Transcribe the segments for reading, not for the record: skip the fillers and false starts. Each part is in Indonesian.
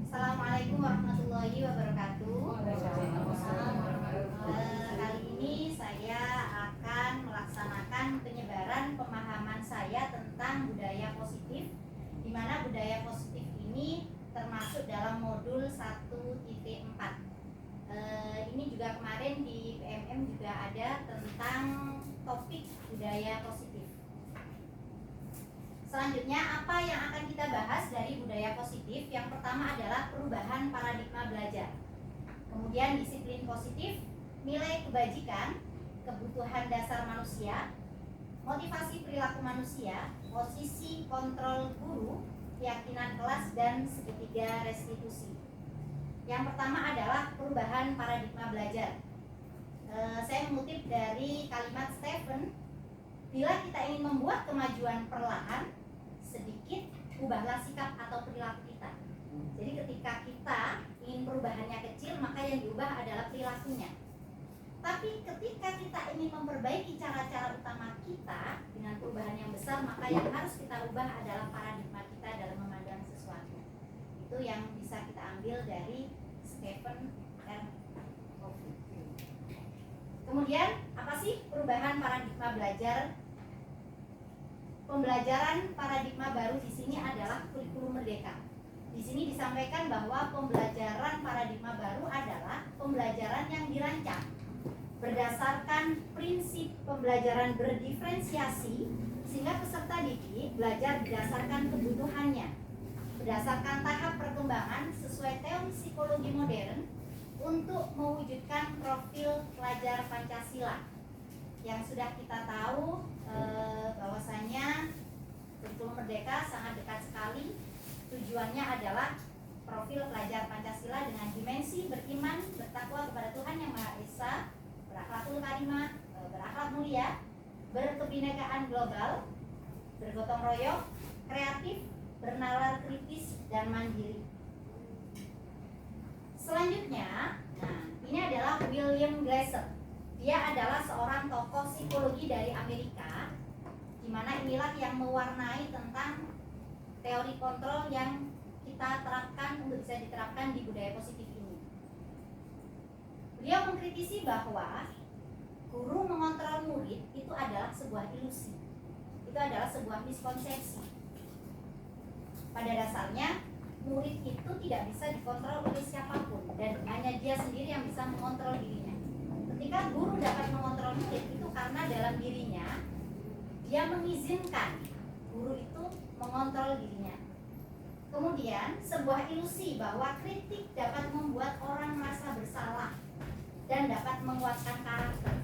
Assalamualaikum warahmatullahi wabarakatuh. Kali ini saya akan melaksanakan penyebaran pemahaman saya tentang budaya positif, di mana budaya positif ini termasuk dalam modul 1.4. Ini juga kemarin di PMM juga ada tentang topik budaya positif. Selanjutnya, apa yang akan kita bahas dari budaya positif? Yang pertama adalah perubahan paradigma belajar. Kemudian disiplin positif, nilai kebajikan, kebutuhan dasar manusia, motivasi perilaku manusia, posisi kontrol guru, keyakinan kelas, dan segitiga restitusi. Yang pertama adalah perubahan paradigma belajar. Saya mengutip dari kalimat Stephen, bila kita ingin membuat kemajuan perlahan, sedikit ubahlah sikap atau perilaku kita. Jadi ketika kita ingin perubahannya kecil, maka yang diubah adalah perilakunya. Tapi ketika kita ingin memperbaiki cara-cara utama kita dengan perubahan yang besar, maka yang harus kita ubah adalah paradigma kita dalam memandang sesuatu. Itu yang bisa kita ambil dari Stephen R. Covey. Kemudian, apa sih perubahan paradigma belajar? Pembelajaran paradigma baru di sini adalah kurikulum merdeka. Di sini disampaikan bahwa pembelajaran paradigma baru adalah pembelajaran yang dirancang berdasarkan prinsip pembelajaran berdiferensiasi, sehingga peserta didik belajar berdasarkan kebutuhannya, berdasarkan tahap perkembangan sesuai teori psikologi modern untuk mewujudkan profil pelajar Pancasila. Yang sudah kita tahu bahwasanya kurikulum merdeka sangat dekat sekali. Tujuannya adalah profil pelajar Pancasila dengan dimensi beriman, bertakwa kepada Tuhan Yang Maha Esa, berakhlakul karimah, berakhlak mulia, berkebinekaan global, bergotong royong, kreatif, bernalar kritis, dan mandiri. Selanjutnya, ini adalah William Glasser. Dia adalah seorang tokoh psikologi dari Amerika, di mana inilah yang mewarnai tentang teori kontrol yang kita terapkan untuk bisa diterapkan di budaya positif ini. Beliau mengkritisi bahwa guru mengontrol murid itu adalah sebuah ilusi, itu adalah sebuah miskonsepsi. Pada dasarnya, murid itu tidak bisa dikontrol oleh siapapun, dan hanya dia sendiri yang bisa mengontrol dirinya. Ketika guru dapat mengontrol murid, itu karena dalam dirinya dia mengizinkan guru itu mengontrol dirinya. Kemudian sebuah ilusi bahwa kritik dapat membuat orang merasa bersalah dan dapat menguatkan karakter.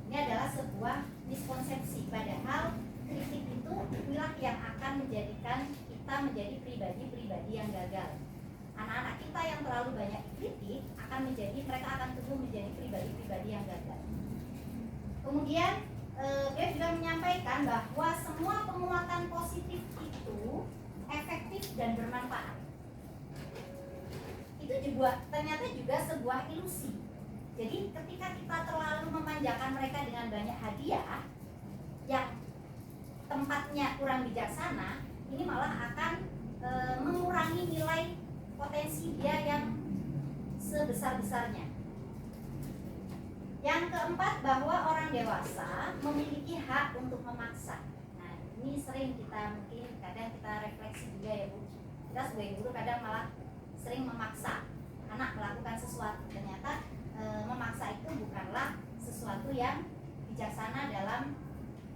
Ini adalah sebuah miskonsepsi, padahal kritik itu inilah yang akan menjadikan kita menjadi pribadi-pribadi yang gagal. Anak-anak kita yang terlalu banyak dikritik mereka akan tumbuh menjadi pribadi-pribadi yang gagal. Kemudian dia juga menyampaikan bahwa semua penguatan positif itu efektif dan bermanfaat. Itu juga ternyata juga sebuah ilusi. Jadi ketika kita terlalu memanjakan mereka dengan banyak hadiah yang tempatnya kurang bijaksana, ini malah akan mengurangi nilai potensi dia yang sebesar-besarnya. Yang keempat, bahwa orang dewasa memiliki hak untuk memaksa. Nah, ini sering kita mungkin kadang kita refleksi juga ya Bu. Kita sebagai guru kadang malah sering memaksa anak melakukan sesuatu. Ternyata memaksa itu bukanlah sesuatu yang bijaksana dalam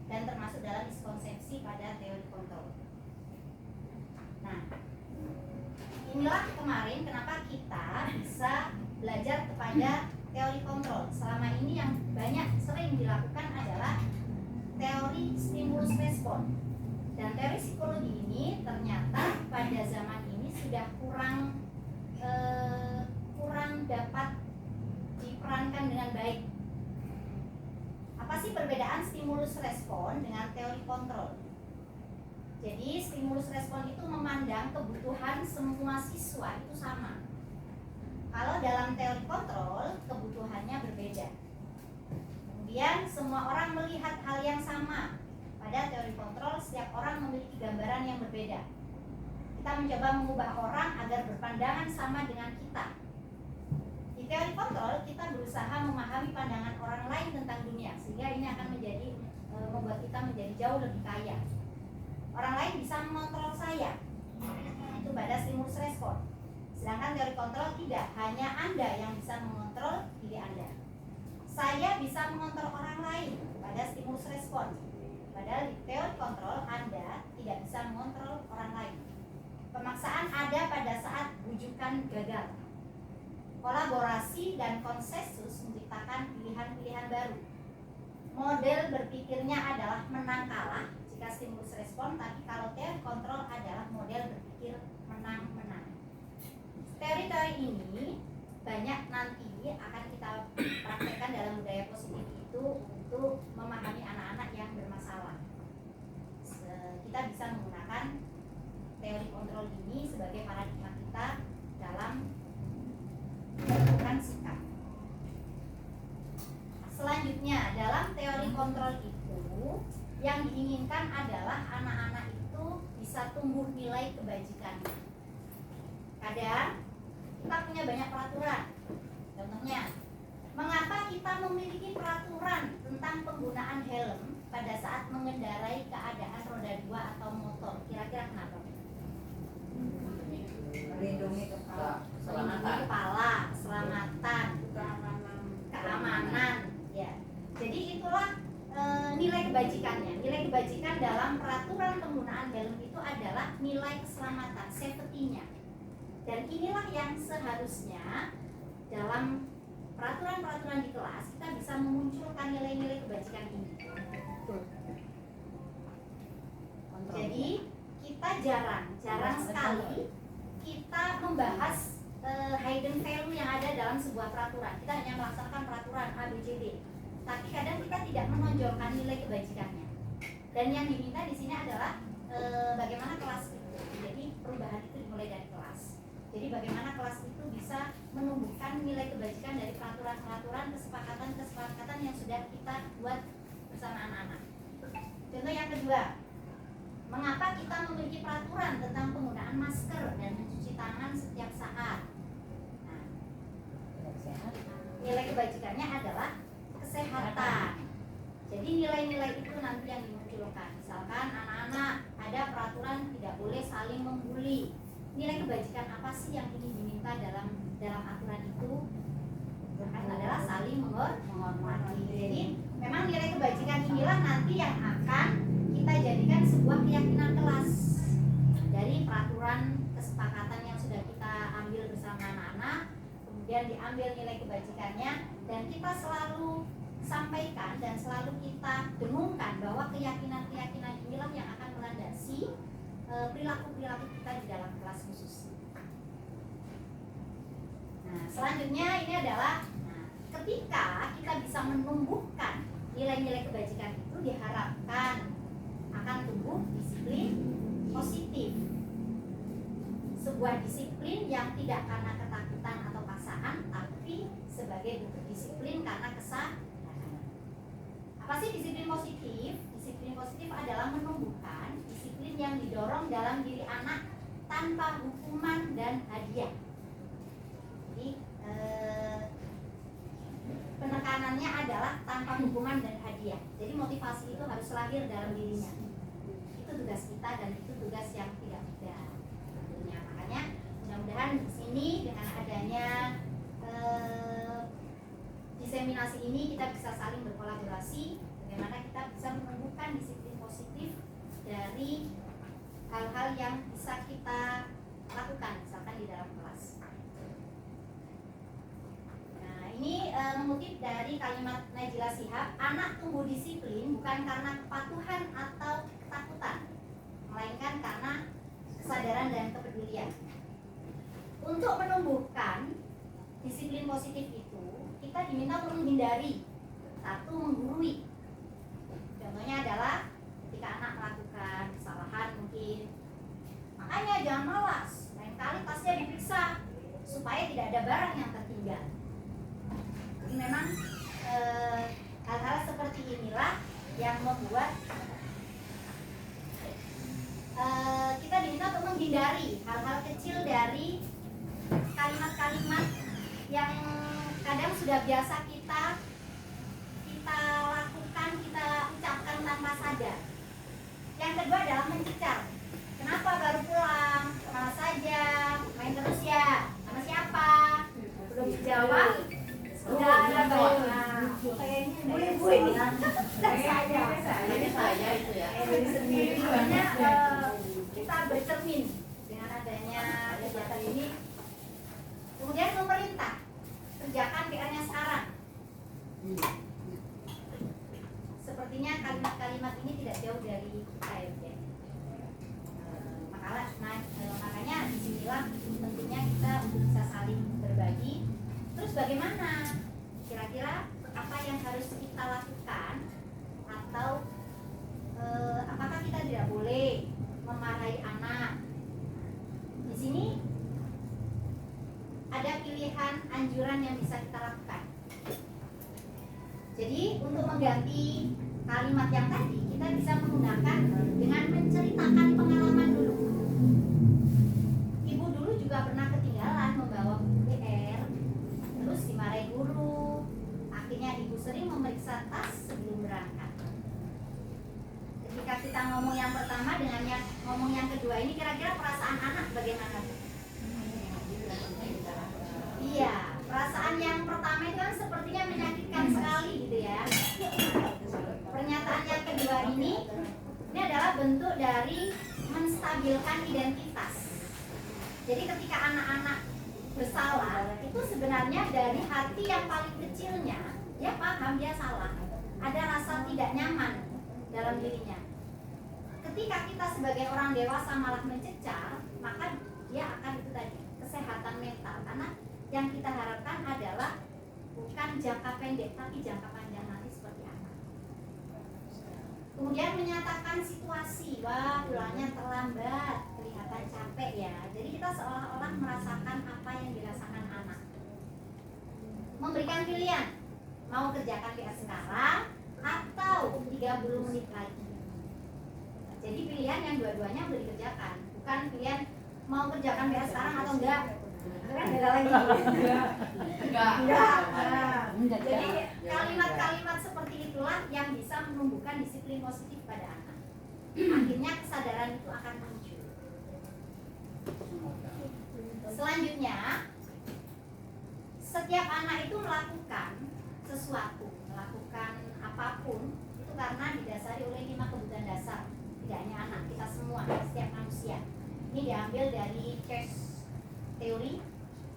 dan termasuk dalam miskonsepsi pada teori kontrol. Nah, inilah kemarin kenapa kita bisa belajar kepada teori kontrol. Selama ini yang banyak sering dilakukan adalah teori stimulus respon. Dan teori psikologi ini ternyata pada zaman ini sudah kurang dapat diperankan dengan baik. Apa sih perbedaan stimulus respon dengan teori kontrol? Jadi stimulus respon itu memandang kebutuhan semua siswa itu sama. Kalau dalam teori kontrol, kebutuhannya berbeda. Kemudian semua orang melihat hal yang sama. Pada teori kontrol, setiap orang memiliki gambaran yang berbeda. kita mencoba mengubah orang agar berpandangan sama dengan kita. Di teori kontrol, kita berusaha memahami pandangan orang lain tentang dunia, sehingga ini akan membuat kita menjadi jauh lebih kaya. Orang lain bisa mengontrol saya, itu pada stimulus respon. Sedangkan teori kontrol tidak, hanya Anda yang bisa mengontrol diri Anda. Saya bisa mengontrol orang lain pada stimulus respon. Padahal di teori kontrol Anda tidak bisa mengontrol orang lain. Pemaksaan ada pada saat bujukan gagal. Kolaborasi dan konsensus menciptakan pilihan-pilihan baru. Model berpikirnya adalah menang kalah jika stimulus respon, tapi kalau teori kontrol adalah model berpikir menang-menang. Teori-teori ini banyak nanti akan kita praktekkan dalam budaya positif itu untuk memahami anak-anak yang bermasalah. Kita bisa menggunakan teori kontrol ini sebagai paradigma kita dalam menentukan sikap. Selanjutnya, dalam teori kontrol itu yang diinginkan adalah anak-anak itu bisa tumbuh nilai kebajikannya. Kadang kita punya banyak peraturan. Contohnya, mengapa kita memiliki peraturan tentang penggunaan helm pada saat mengendarai keadaan roda 2 atau motor? Kira-kira kenapa? Melindungi kepala, keselamatan, keamanan, ya. Jadi itulah nilai kebajikannya. Nilai kebajikan dalam peraturan penggunaan helm itu adalah nilai keselamatan, safety-nya. Dan inilah yang seharusnya dalam peraturan-peraturan di kelas kita bisa memunculkan nilai-nilai kebajikan ini. Jadi kita jarang sekali kita membahas hidden value yang ada dalam sebuah peraturan. Kita hanya melaksanakan peraturan A, B, C, D. Tapi kadang kita tidak menonjolkan nilai kebajikannya. Dan yang diminta di sini adalah bagaimana kelas itu. Jadi perubahan itu dimulai dari kelas. Jadi bagaimana kelas itu bisa menumbuhkan nilai kebajikan dari peraturan-peraturan, kesepakatan-kesepakatan yang sudah kita buat bersama anak-anak. Contoh yang kedua, mengapa kita memiliki peraturan tentang penggunaan masker dan mencuci tangan setiap saat? Nah, nilai kebajikannya adalah kesehatan. Jadi nilai-nilai itu nanti yang dimunculkan. Misalkan anak-anak ada peraturan tidak boleh saling membuli. Nilai kebajikan apa sih yang ingin diminta dalam aturan itu? Adalah saling menghormati. Jadi memang nilai kebajikan inilah nanti yang akan kita jadikan sebuah keyakinan kelas dari peraturan kesepakatan yang sudah kita ambil bersama anak-anak, kemudian diambil nilai kebajikannya, dan kita selalu sampaikan dan selalu kita dengungkan bahwa keyakinan-keyakinan inilah yang akan melandasi perilaku-perilaku kita di dalam kelas khusus. Nah, selanjutnya ini adalah ketika kita bisa menumbuhkan nilai-nilai kebajikan itu, diharapkan akan tumbuh disiplin positif. Sebuah disiplin yang tidak karena ketakutan atau paksaan, tapi sebagai bentuk disiplin karena kesadaran. Apa sih disiplin positif? Disiplin positif adalah menumbuhkan disiplin yang didorong dalam diri anak tanpa hukuman dan hadiah. Jadi penekanannya adalah tanpa hukuman dan hadiah. Jadi motivasi itu harus lahir dalam dirinya. Itu tugas kita dan itu tugas yang tidak mudah tentunya. Makanya mudah-mudahan di sini dengan adanya diseminasi ini kita bisa saling berkolaborasi, bagaimana kita bisa menumbuhkan disiplin positif dari hal-hal yang bisa kita lakukan misalkan di dalam kelas. Nah, ini mengutip dari kalimat Najila Shihab, anak tumbuh disiplin bukan karena kepatuhan atau ketakutan, melainkan karena kesadaran dan kepedulian. Untuk menumbuhkan disiplin positif itu, kita diminta untuk menghindari, satu, menggurui. Contohnya adalah ketika anak melakukan kesalahan mungkin, makanya jangan malas, lain kali tasnya diperiksa supaya tidak ada barang yang tertinggal. Jadi memang hal-hal seperti inilah yang membuat kita diminta untuk menghindari hal-hal kecil dari kalimat-kalimat yang kadang sudah biasa kita lakukan, kita ucapkan tanpa sadar. Yang kedua adalah mencecar. Kenapa baru pulang? Kemana saja? Main terus ya? Sama siapa? Belum dijawab. Sudah ada bayangan. Kayaknya ibu ini. Saya itu ya. Makanya kita bercermin dengan adanya kegiatan ini. Kemudian pemerintah kerjakan PR-nya sekarang. Sepertinya kalimat-kalimat ini tidak jauh dari kita ya. Makanya disinilah pentingnya kita untuk bisa saling berbagi. Terus bagaimana? Kira-kira apa yang harus kita lakukan? Atau apakah kita tidak boleh memarahi anak? Di sini ada pilihan anjuran yang bisa kita lakukan. Jadi untuk mengganti kalimat yang tadi, kita bisa menggunakan dengan menceritakan pengalaman dulu. Ibu dulu juga pernah ketinggalan membawa buku PR, terus dimarahi guru. Akhirnya ibu sering memeriksa tas sebelum berangkat. Ketika kita ngomong yang pertama dengan yang ngomong yang kedua ini, kira-kira perasaan anak bagaimana? Iya, perasaan yang pertama itu kan sepertinya menyakitkan sekali gitu ya. Pernyataan yang kedua ini adalah bentuk dari menstabilkan identitas. Jadi ketika anak-anak bersalah, itu sebenarnya dari hati yang paling kecilnya, dia paham dia salah. Ada rasa tidak nyaman dalam dirinya. Ketika kita sebagai orang dewasa malah mencecar, maka dia akan itu tadi, kesehatan mental. Karena yang kita harapkan adalah bukan jangka pendek, tapi jangka panjang nanti seperti apa. Kemudian menyatakan situasi, wah pulangnya terlambat, kelihatan capek ya. Jadi kita seolah-olah merasakan apa yang dirasakan anak. Memberikan pilihan, mau kerjakan PR sekarang atau 30 menit lagi. Jadi pilihan yang dua-duanya boleh dikerjakan, bukan pilihan mau kerjakan PR sekarang atau enggak. Kan beda lagi. Enggak. Jadi kalimat-kalimat seperti itulah yang bisa menumbuhkan disiplin positif pada anak. Akhirnya kesadaran itu akan muncul. Selanjutnya, setiap anak itu melakukan sesuatu, melakukan apapun itu karena didasari oleh 5 kebutuhan dasar. Tidak hanya anak, kita semua, setiap manusia. Ini diambil dari Church teori.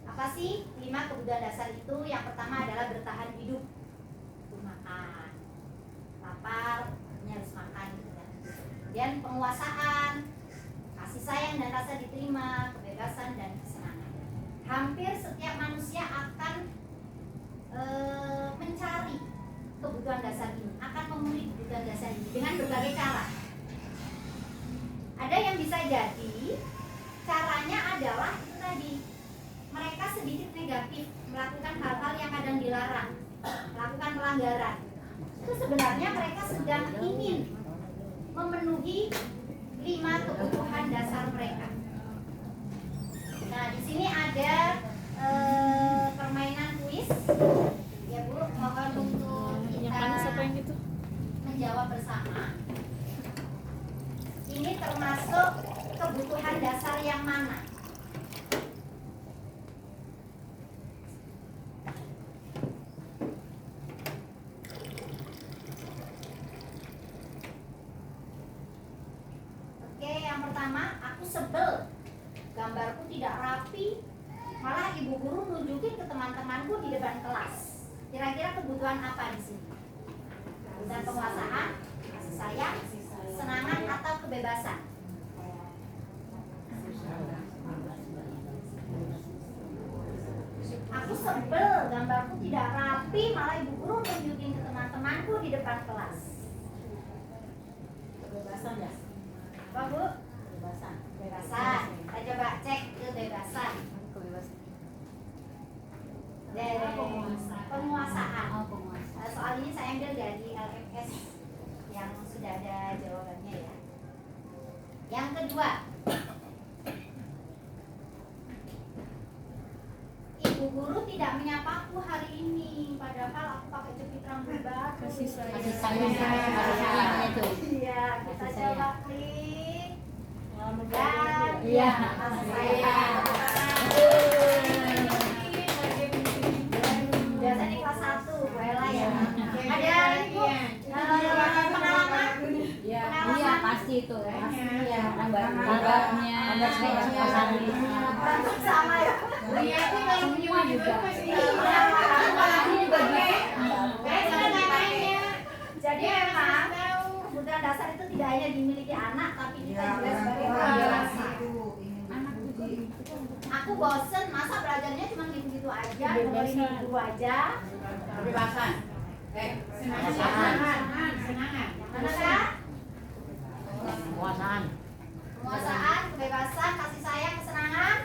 Apa sih 5 kebutuhan dasar itu? Yang pertama adalah bertahan hidup, makan, lapar, ini harus makan gitu kan. Kemudian penguasaan, kasih sayang dan rasa diterima, kebebasan dan kesenangan. Hampir setiap manusia akan mencari kebutuhan dasar ini, akan memenuhi kebutuhan dasar ini dengan berbagai cara. Ada yang bisa jadi caranya adalah itu tadi, mereka sedikit negatif, melakukan hal-hal yang kadang dilarang, melakukan pelanggaran. Itu sebenarnya mereka sedang ingin memenuhi 5 kebutuhan dasar mereka. Nah, di sini ada permainan kuis. Ya Bu, mohon untuk kita menjawab bersama. Ini termasuk kebutuhan dasar yang mana? Oke, yang pertama, aku sebel. Gambarku tidak rapi, malah ibu guru nunjukin ke teman-temanku di depan kelas. Kira-kira kebutuhan apa di sini? Kebutuhan penguasaan, kasih sayang, kesenangan atau kebebasan? Aku sebel, gambarku tidak rapi, malah ibu guru nunjukin ke teman-temanku di depan kelas. Kebebasan ya? Apa Bu? Kebebasan. Kebebasan. Kita coba cek kebebasan. Penguasaan. Soal ini saya ambil dari LMS yang sudah ada jawabannya ya. Yang kedua, Bu guru tidak menyapaku hari ini, padahal aku pakai jepit rambut baru. Kasih sayang. Kasih sayang itu. Iya, kita Kasih coba sayang. klik. Dan Iya. Kasih sayang. Biasanya kelas 1, Bu Ella ya. Ada ini Bu, pengalaman? Iya pasti itu. Iya. Gambarnya, Rambut sama ya. semua juga. Jadi memang kebutuhan dasar itu tidak hanya dimiliki anak, tapi kita juga sebagai orang dewasa. Aku bosen, masa belajarnya cuma gitu-gitu aja, dengerin guru aja. Kebebasan. Senangan. Mana Kak? Kekuasaan. Penguasaan, kebebasan, kasih sayang, kesenangan.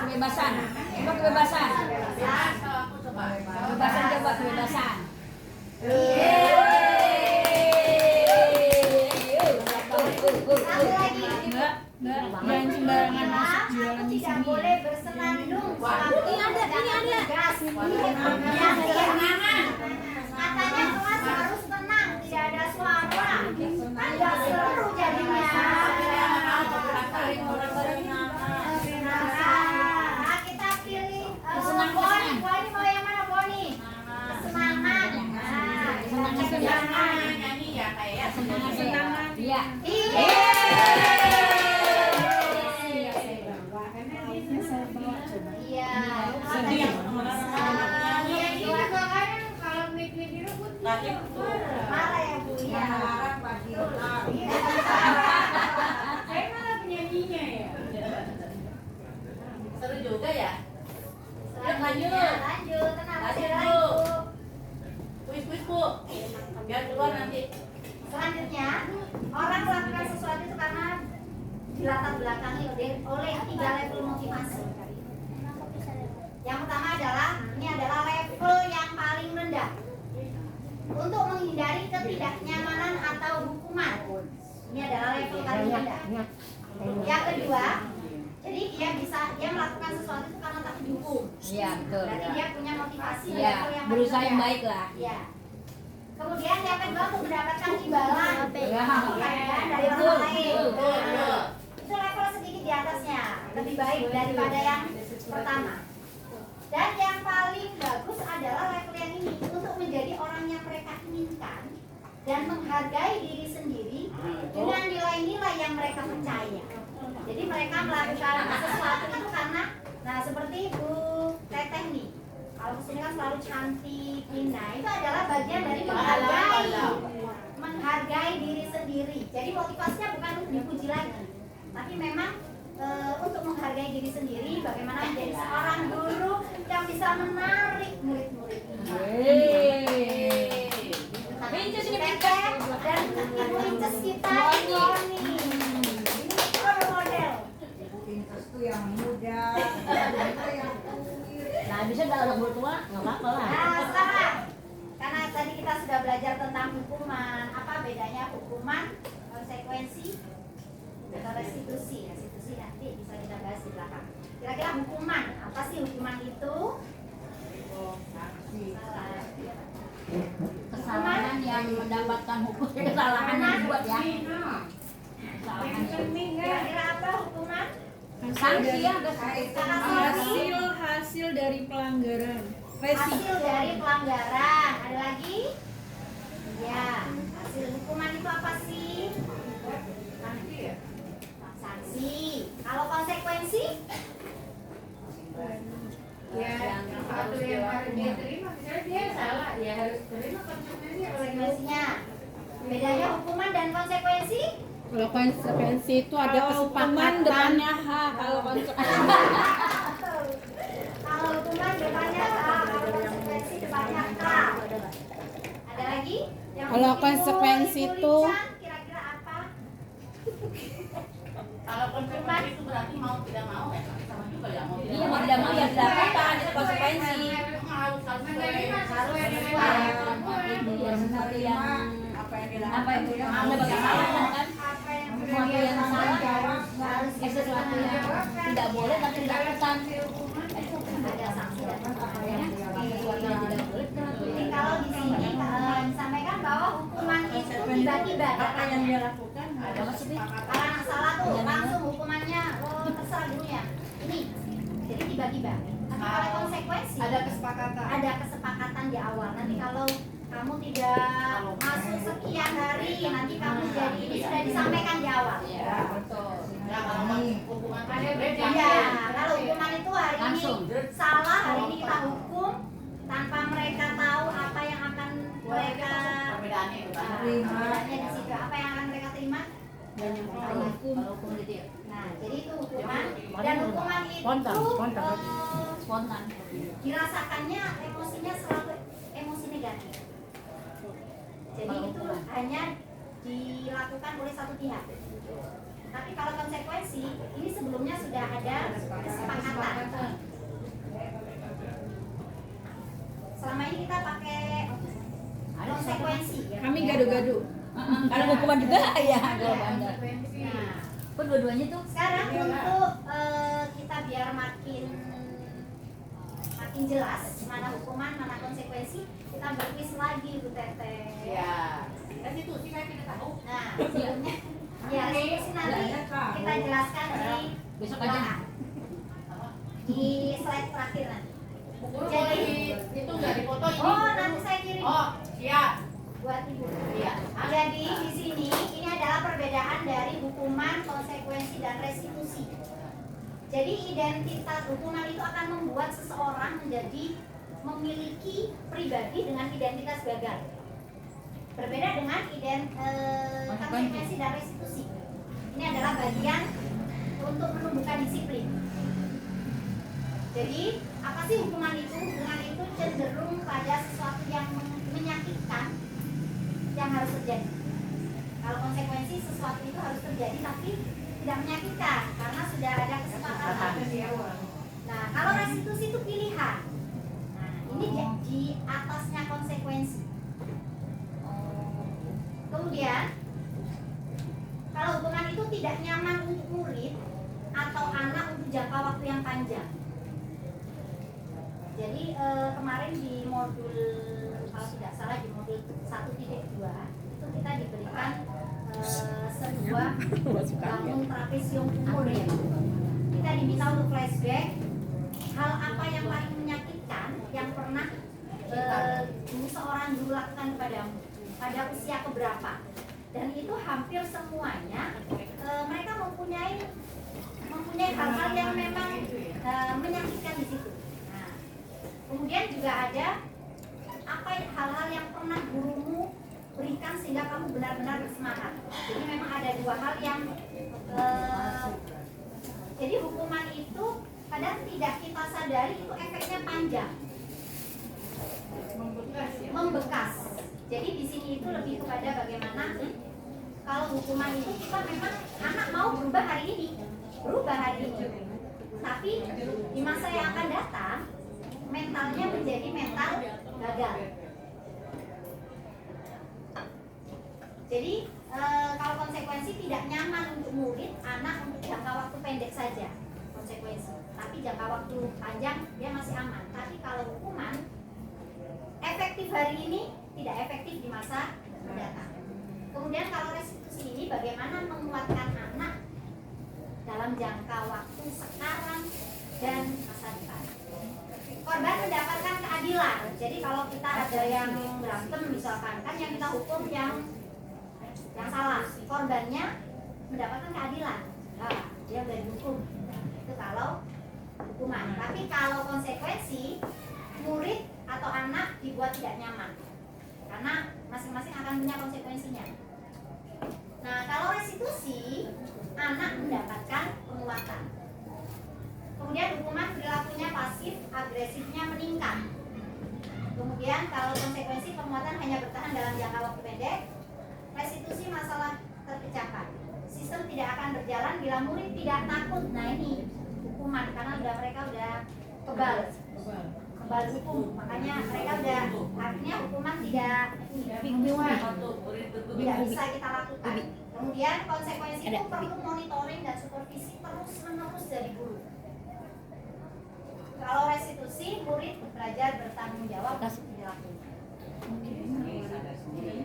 Kebebasan. Coba kebebasan. Kebebasan. Satu lagi. jangan sembarangan masuk Aku jualan di tidak sini. boleh bersenandung selama tugas. Katanya kelas harus tenang, tidak ada suara. Kan nggak seru jadinya. Nah, kita pilih Boni. Boni mau yang mana Boni? Kesenangan. Nah, kesenangan. Nyanyi ya kayak Iya. Iya. Iya. Marah ya Bu ya. seru juga ya. Selanjutnya, lanjut. Tenang, masih ada Lanjut, Bu. lagi, Bu. Kuis Bu. Biar keluar nanti. Selanjutnya, orang melakukan sesuatu itu karena dilatar belakangi oleh 3 level motivasi. Yang pertama adalah, ini adalah level yang paling rendah untuk menghindari ketidaknyamanan atau hukuman. Ini adalah level paling rendah. Yang kedua, jadi dia melakukan sesuatu itu karena takut dihukum. Iya betul. Berarti dia punya motivasi di Iya, level yang paling berusaha yang rendah. baik lah. Iya. Kemudian yang kedua untuk mendapatkan imbalan Iya. dari Betul, orang lain. betul. Nah, itu level sedikit di atasnya, lebih baik daripada yang pertama. Dan yang paling bagus adalah level yang ini untuk menjadi orang yang mereka inginkan dan menghargai diri sendiri dengan nilai-nilai yang mereka percaya. Jadi mereka melakukan sesuatu itu karena, nah seperti Bu Teteh nih, kalau kesini kan selalu cantik, nah itu adalah bagian dari menghargai diri sendiri. Jadi motivasinya bukan untuk dipuji lagi, tapi memang untuk menghargai diri sendiri, bagaimana menjadi seorang guru yang bisa menarik murid-muridnya. Pinces ini, Teteh dan Ibu Inces kita ini role model. Pintas tuh yang muda, yang Nah bisa kalau udah tua nggak apa-apa lah. Nah sekarang, karena tadi kita sudah belajar tentang hukuman, apa bedanya hukuman, konsekuensi, atau restitusi. Restitusi nanti bisa kita bahas di belakang. Kira-kira hukuman, apa sih hukuman itu? Kesalahan yang mendapatkan hukum, kesalahan yang dibuat ya. Kesalahan yang Kira-kira apa hukuman? sanksi ya, Hasil dari pelanggaran. Hasil dari pelanggaran. Ada lagi? Ya, hasil hukuman itu apa sih? Sanksi. Kalau konsekuensi? yang harus dia terima, misalnya dia salah, dia harus terima konsekuensinya. Konsekuensinya. Bedanya hukuman dan konsekuensi? Kalau konsekuensi itu ada kesepakatan depannya H. Kalau konsekuensi Kalau hukuman depannya K, kalau konsekuensi depannya K. Ada lagi? Yang Kalau bikin konsekuensi Ibu itu- Lican, kira-kira apa? Kalau konsekuensi itu berarti mau tidak mau ya, sama juga ya mau Iya mau tidak mau ya dilakukan, itu konsekuensi. harus Ya sesuatu yang apa yang apa yang mau bagi salah kan? Apa yang Sesuatu yang salah sesuatu yang tidak boleh tapi dilakukan. Ada sanksi dan Makanya sesuatu yang tidak boleh kita Jadi lakukan. kalau di sini disampaikan bahwa hukuman itu dibagi-bagi. Apa yang dia lakukan? Ada masih Kalau anak salah tuh langsung hukumannya terserah gurunya. Ini jadi dibagi-bagi. Tapi kalau konsekuensi Ada kesepakatan. ada kesepakatan di awal. Nanti kalau kamu tidak masuk sekian hari, nanti kamu jadi ini sudah disampaikan di awal. Iya, betul. Ya kalau hukuman Ada Iya, kalau hukuman itu hari ini Langsung. salah, hari ini kita hukum tanpa mereka tahu apa yang akan mereka perbedaannya itu kan. perbedaannya di situ, apa yang akan mereka terima. dan yang pertama kalau hukum gitu ya Nah, jadi itu hukuman dan hukuman itu spontan. dirasakannya emosinya selalu emosi negatif. Jadi itu hanya dilakukan oleh satu pihak. Tapi kalau konsekuensi ini sebelumnya sudah ada kesepakatan. Selama ini kita pakai konsekuensi. Kami gaduh-gaduh. Kalau hukuman juga ya kalau bandar. Nah, Kok dua-duanya tuh sekarang untuk kita biar makin jelas mana hukuman, mana konsekuensi, kita berkuis lagi Bu Teteh. Ya. Restitusi kan kita tahu. Nah, sebelumnya ya restitusi nanti kita jelaskan di besok aja. di slide terakhir nanti. Guru boleh itu nggak dipoto ini? Oh, nanti saya kirim Oh, siap. buat Ibu. Iya. Jadi di sini ini adalah perbedaan dari hukuman, konsekuensi dan restitusi. Jadi identitas hukuman itu akan membuat seseorang menjadi memiliki pribadi dengan identitas gagal. Berbeda dengan konsekuensi dan restitusi. Ini adalah bagian untuk menumbuhkan disiplin. Jadi apa sih hukuman itu? Hukuman itu cenderung pada sesuatu yang menyakitkan yang harus terjadi. Kalau konsekuensi sesuatu itu harus terjadi tapi tidak menyakitkan karena sudah ada kesepakatan. Nah, kalau restitusi itu pilihan. Nah, ini di atasnya konsekuensi. Kemudian, kalau hukuman itu tidak nyaman untuk murid atau anak untuk jangka waktu yang panjang. Jadi kemarin di modul kalau tidak salah di modul 1.2 itu kita diberikan sebuah bangun trapesium umur ya. Kita diminta untuk flashback hal apa yang paling menyakitkan yang pernah seorang guru lakukan kepadamu pada usia keberapa, dan itu hampir semuanya mereka mempunyai hal-hal yang memang menyakitkan di situ. Nah, kemudian juga ada apa hal-hal yang pernah gurumu berikan sehingga kamu benar-benar bersemangat. Jadi memang ada dua hal yang jadi hukuman itu kadang tidak kita sadari itu efeknya panjang, membekas. Jadi di sini itu lebih kepada bagaimana kalau hukuman itu kita memang anak mau berubah hari ini, tapi di masa yang akan datang mentalnya menjadi mental gagal. Jadi kalau konsekuensi tidak nyaman untuk murid, anak untuk jangka waktu pendek saja konsekuensi, tapi jangka waktu panjang dia masih aman. Tapi kalau hukuman efektif hari ini, tidak efektif di masa mendatang. Kemudian kalau restitusi ini bagaimana menguatkan anak dalam jangka waktu sekarang dan masa depan. Korban mendapatkan keadilan. Jadi kalau kita ada yang berantem misalkan, kan yang kita hukum yang salah, korbannya mendapatkan keadilan. Nah, dia udah dihukum. Itu kalau hukuman. Tapi kalau konsekuensi, murid atau anak dibuat tidak nyaman karena masing-masing akan punya konsekuensinya. Nah, kalau restitusi, anak mendapatkan penguatan. Kemudian hukuman perilakunya pasif, agresifnya meningkat. Kemudian kalau konsekuensi, penguatan hanya bertahan dalam jangka waktu pendek. Restitusi, masalah terpecahkan. Sistem tidak akan berjalan bila murid tidak takut. Nah, ini hukuman karena mereka udah kebal hukum, makanya mereka udah akhirnya hukuman tidak bisa kita lakukan. Kemudian konsekuensi itu perlu monitoring dan supervisi terus-menerus dari guru. Kalau restitusi, murid belajar bertanggung jawab atas perilakunya.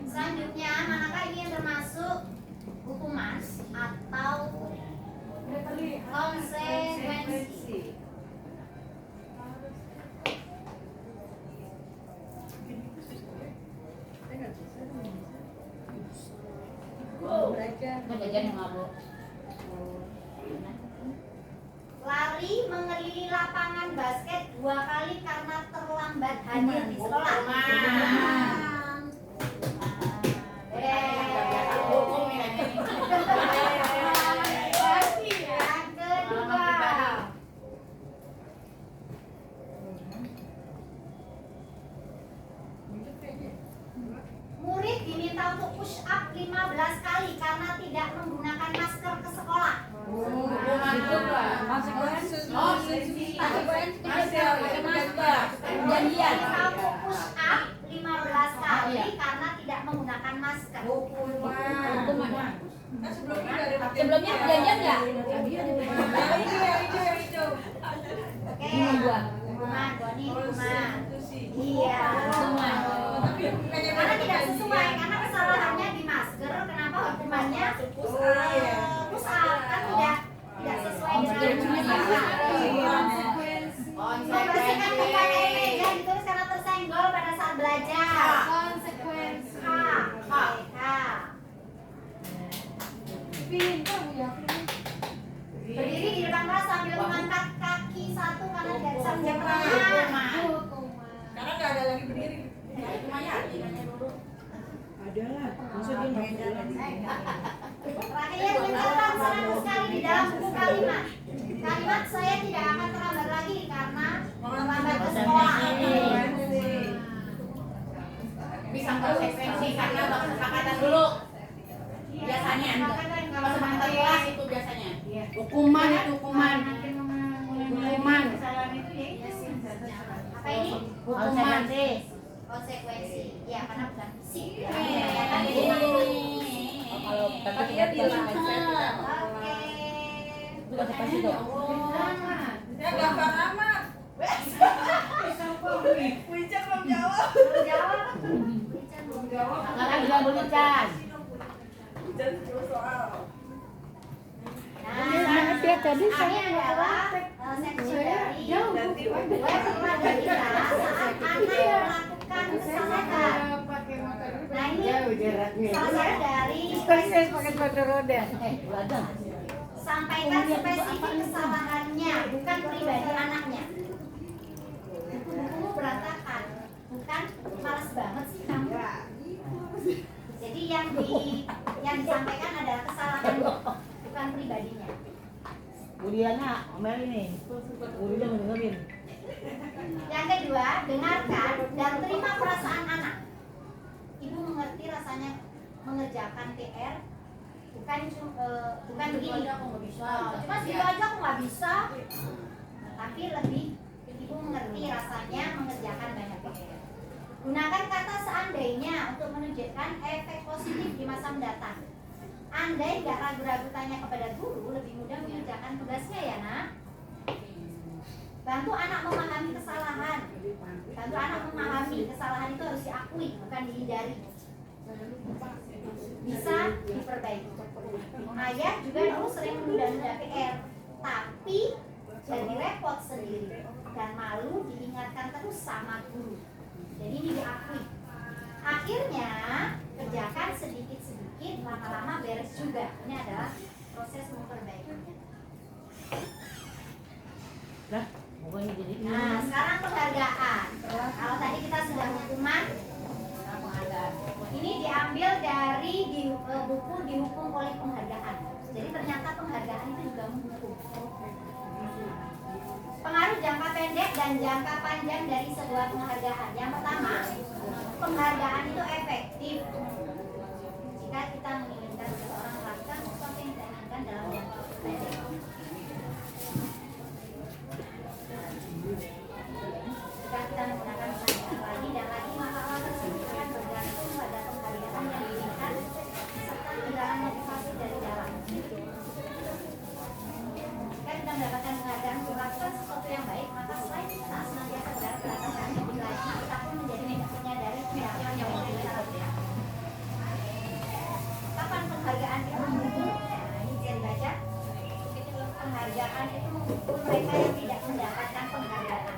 Selanjutnya, manakah ini yang termasuk hukuman atau konsekuensi? Belajar yang mabuk. Lari mengelilingi lapangan basket 2 kali karena terlambat hadir di sekolah. Hukum ini. Yang kedua, murid diminta untuk push up 15 kali karena tidak menggunakan masker ke sekolah. Janjian. Kamu push up 15 kali karena tidak menggunakan masker. Hukuman. Sebelumnya perjanjian nggak? Oke. Gua. Hukuman, Boni, hukuman. Iya. Hukuman. Karena tidak sesuai, karena kesalahannya di masker. Kenapa hukumannya push up? Kan tidak sesuai dengan membersihkan kepala meja ditulis karena tersenggol pada saat belajar. Konsekuensi. H. Berdiri di depan kelas sambil mengangkat kaki satu karena tidak bisa menjawab pertanyaan. Karena nggak ada lagi berdiri. Cuma ya, Adalah, maksudnya main jalan. Terakhir mencatat 100 kali di dalam buku kalimat. Kalimat saya tidak akan terlambat lagi karena terlambat ke sekolah. bisa konsekuensi karena kesepakatan dulu. Biasanya kesepakatan kelas itu biasanya. Hukuman itu hukuman. Hukuman. Kesalahan itu ya itu. Apa ini? Hukuman. Konsekuensi. Ya, karena bukan fisik. Ya, Iya. kan Kalau tapi dia bilang Oke. bukan kasih dong. Ya gampang amat. Wican belum jawab. Jawab. Belum jawab. Karena bilang belikan. Wican 10 soal. Maaf ya, tadi ini saya adalah seksi dari web keluarga kita saat anak melakukan kesalahan. Nah ini salah satu dari sampaikan spesifik kesalahannya, bukan pribadi anaknya. Buku-bukumu berantakan, bukan malas banget sih kamu. Jadi yang disampaikan adalah kesalahannya, bukan pribadinya. Budiana, Omel ini. Budiana mendengarin. Yang kedua, dengarkan dan terima perasaan anak. Ibu mengerti rasanya mengerjakan PR, bukan begini. Cuma gitu aja aku nggak bisa. Tapi lebih ibu mengerti rasanya mengerjakan banyak PR. Gunakan kata seandainya untuk menunjukkan efek positif di masa mendatang. Andai nggak ragu-ragu tanya kepada guru, lebih mudah mengerjakan tugasnya ya nak. Bantu anak memahami kesalahan. Bantu anak memahami kesalahan itu harus diakui, bukan dihindari. Bisa diperbaiki. Ayah juga dulu sering menunda-nunda PR, tapi jadi repot sendiri dan malu diingatkan terus sama guru. Jadi ini diakui. Akhirnya kerjakan sedikit-sedikit, lama-lama beres juga. Ini adalah proses memperbaikinya. Nah, sekarang penghargaan. Kalau tadi kita sudah hukuman, ini diambil dari buku Dihukum oleh Penghargaan. Jadi ternyata penghargaan itu juga menghukum. Pengaruh jangka pendek dan jangka panjang dari sebuah penghargaan. Yang pertama, penghargaan itu efektif jika kita menginginkan seseorang melakukan sesuatu yang kita inginkan dalam jangka pendek. Jika kita menggunakan penghargaan lagi dan lagi, maka hal tersebut akan bergantung pada penghargaan yang diberikan serta kehilangan motivasi penghargaan itu mengukur mereka yang tidak mendapatkan penghargaan.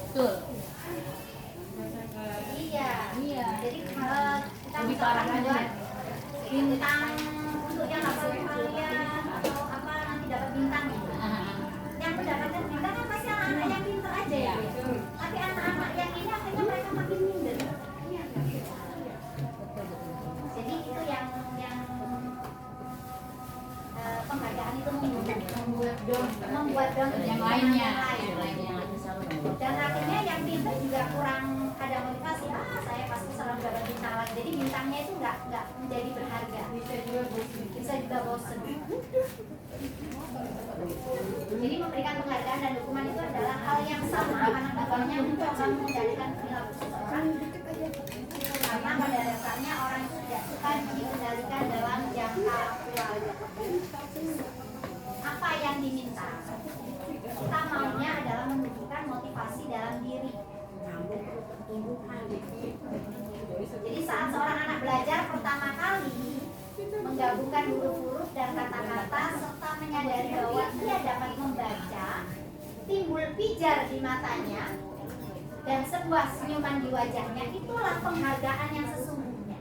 Betul. Iya. Iya. Jadi kalau kita Lebih misalkan parah lagi. buat bintang untuk yang hafal kalian atau apa nanti dapat bintang gitu. Yang mendapatkan bintang kan pasti anak-anak yang pintar aja ya. Tapi anak-anak yang ini akhirnya mereka makin minder. Jadi itu yang penghargaan itu membuat down Yang lainnya. yang lain. Dan akhirnya yang pintar juga kurang ada motivasi. Saya pasti selalu dapat bintang lagi. Jadi bintangnya itu nggak menjadi berharga. Bisa juga bosen. Jadi memberikan penghargaan dan dukungan itu adalah hal yang sama karena tujuannya mencoba mengendalikan perilaku seseorang. Karena pada dasarnya orang itu tidak suka dikendalikan dalam jangka waktu. Apa yang diminta? Kita maunya adalah menunjukkan motivasi dalam diri. Jadi saat seorang anak belajar pertama kali menggabungkan huruf-huruf dan kata-kata serta menyadari bahwa ia dapat membaca, timbul pijar di matanya dan sebuah senyuman di wajahnya, itulah penghargaan yang sesungguhnya.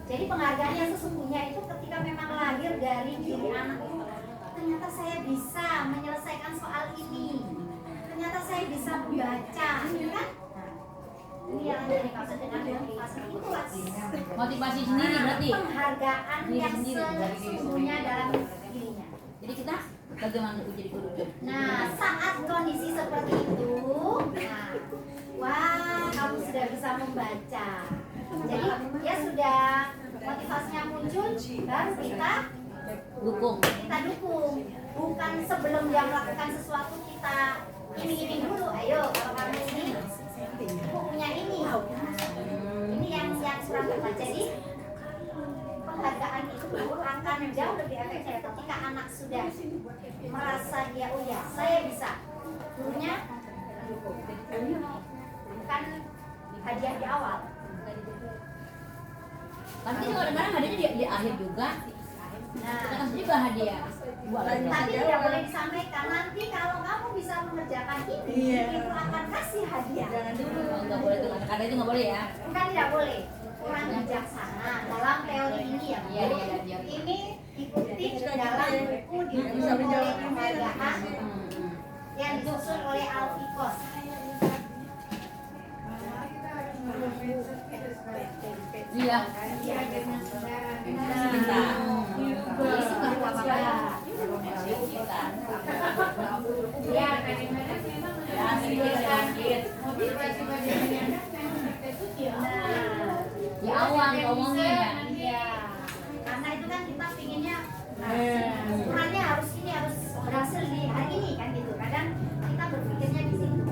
Jadi penghargaan yang sesungguhnya itu ketika memang lahir dari diri anak itu, ternyata saya bisa menyelesaikan soal ini, ternyata saya bisa membaca, gitu kan? Ini yang dimaksud dengan motivasi, itulah Motivasi sendiri berarti. penghargaan yang sesungguhnya dalam dirinya. Jadi kita bagaimana jadi guru? Nah, saat kondisi seperti itu, wah, kamu sudah bisa membaca. Jadi dia sudah motivasinya muncul, baru kita Dukung. dukung. Bukan sebelum dia melakukan sesuatu kita iming-iming dulu. Ayo, kalau kamu ini, aku punya ini. Ini yang kurang tepat. Jadi penghargaan itu akan jauh lebih efektif ketika anak sudah merasa dia, oh ya, saya bisa. Gurunya bukan hadiah di awal. Tapi itu kadang-kadang hadiahnya di akhir juga. Nah, Kita kasih juga hadiah. tapi tidak boleh disampaikan. Nanti kalau kamu bisa mengerjakan ini, ibu akan kasih hadiah. Nggak boleh tuh, kata itu nggak boleh ya. Kan tidak boleh. Kurang bijaksana dalam teori ini ya. Iya, iya. Ini dikutip dalam buku didukung oleh penghargaan yang disusun oleh Alfikos. Iya. Ya, kadang-kadang memang motivasi bagi anak memang itu di awal. Di awal ngomongin ya. Iya. Karena itu kan kita pinginnya ukurannya harus ini harus berhasil di hari ini kan gitu. Kadang kita berpikirnya di situ.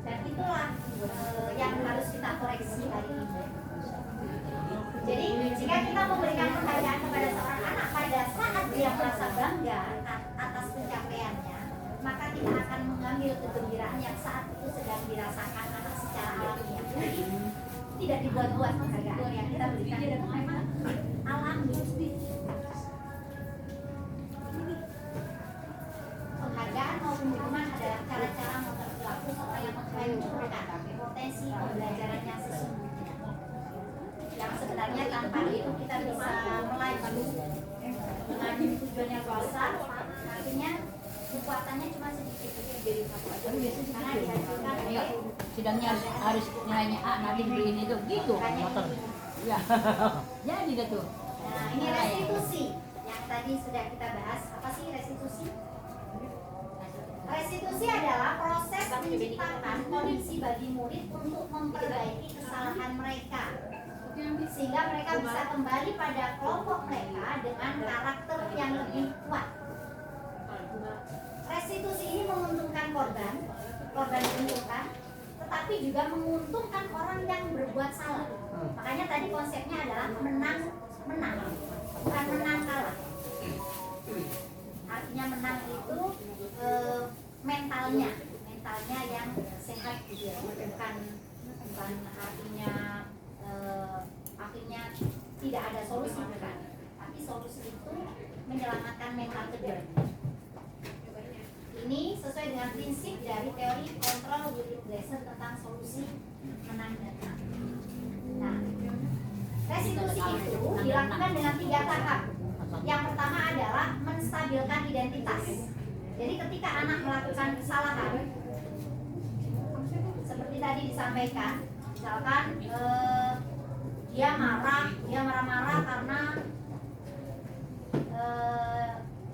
Dan itulah yang harus kita koreksi hari ini. Jadi jika kita memberikan penghargaan kepada seorang anak pada saat dia merasa bangga atas pencapaiannya, maka kita akan mengambil kegembiraan yang saat itu sedang dirasakan anak secara alamiah. Jadi tidak dibuat-buat penghargaan yang kita berikan itu memang alami. Penghargaan maupun dukungan adalah cara-cara memperlaku supaya menghancurkan potensi pembelajaran yang sesungguhnya. Yang sebenarnya tanpa itu kita bisa melaju dengan tujuan yang besar, artinya kekuatannya cuma sedikit karena dihancurkan oleh Sidangnya harus nilainya A, nanti dibeliin itu gitu motor. Ya. Jadi deh tuh. Nah, ini restitusi yang tadi sudah kita bahas. Apa sih restitusi? Restitusi adalah proses menciptakan kondisi bagi murid untuk memperbaiki kesalahan mereka, sehingga mereka bisa kembali pada kelompok mereka dengan karakter yang lebih kuat. Restitusi ini menguntungkan korban diuntungkan, tetapi juga menguntungkan orang yang berbuat salah. Makanya tadi konsepnya adalah menang, bukan menang kalah. Artinya menang itu mentalnya yang sehat, bukan artinya akhirnya tidak ada solusi, bukan. Tapi solusi itu menyelamatkan mental kedua. Ini sesuai dengan prinsip dari teori kontrol William Glasser tentang solusi menang dan menang. Nah, restitusi itu dilakukan dengan 3 tahap. Yang pertama adalah menstabilkan identitas. Jadi ketika anak melakukan kesalahan, seperti tadi disampaikan, misalkan dia marah-marah karena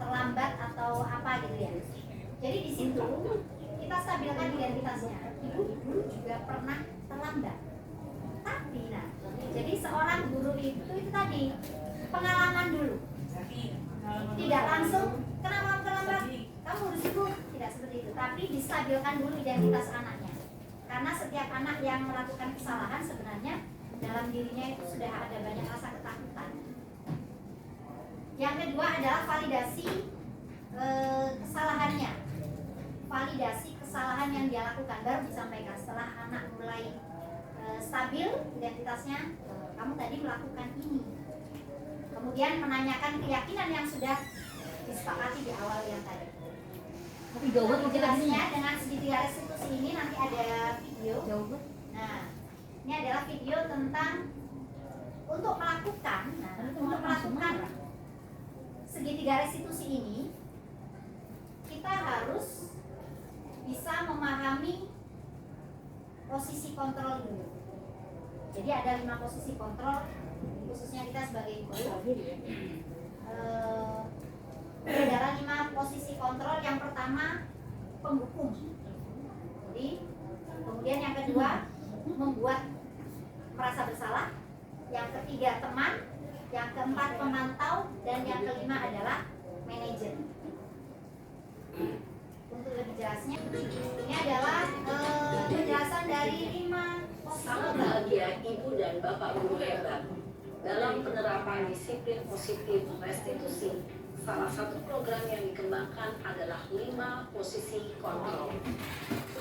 terlambat atau apa gitu ya. Jadi di situ kita stabilkan identitasnya. Ibu dulu juga pernah terlambat. Tapi jadi seorang guru itu tadi pengalaman dulu. Tidak langsung kenapa terlambat? Kamu harus sibuk, tidak seperti itu. Tapi distabilkan dulu identitas anaknya. Karena setiap anak yang melakukan kesalahan sebenarnya dalam dirinya itu sudah ada banyak rasa ketakutan. Yang kedua adalah validasi kesalahannya. Validasi kesalahan yang dia lakukan baru disampaikan setelah anak mulai stabil identitasnya. Kamu tadi melakukan ini. Kemudian menanyakan keyakinan yang sudah disepakati di awal yang tadi. Tapi jauh banget Jelasnya dengan segitiga restitusi ini nanti ada video. Nah, ini adalah video tentang untuk melakukan segitiga restitusi ini kita harus bisa memahami posisi kontrol dulu. Jadi ada 5 posisi kontrol, khususnya kita sebagai guru. Ada 5 posisi kontrol. Yang pertama penghukum. Jadi kemudian yang kedua membuat merasa bersalah. Yang ketiga teman. Yang keempat pemantau. Dan yang kelima adalah manajer. Untuk lebih jelasnya, ini adalah penjelasan dari 5 posisi Sangat kontrol. bahagia Ibu dan Bapak guru hebat dalam penerapan disiplin positif restitusi. Salah satu program yang dikembangkan adalah 5 posisi kontrol.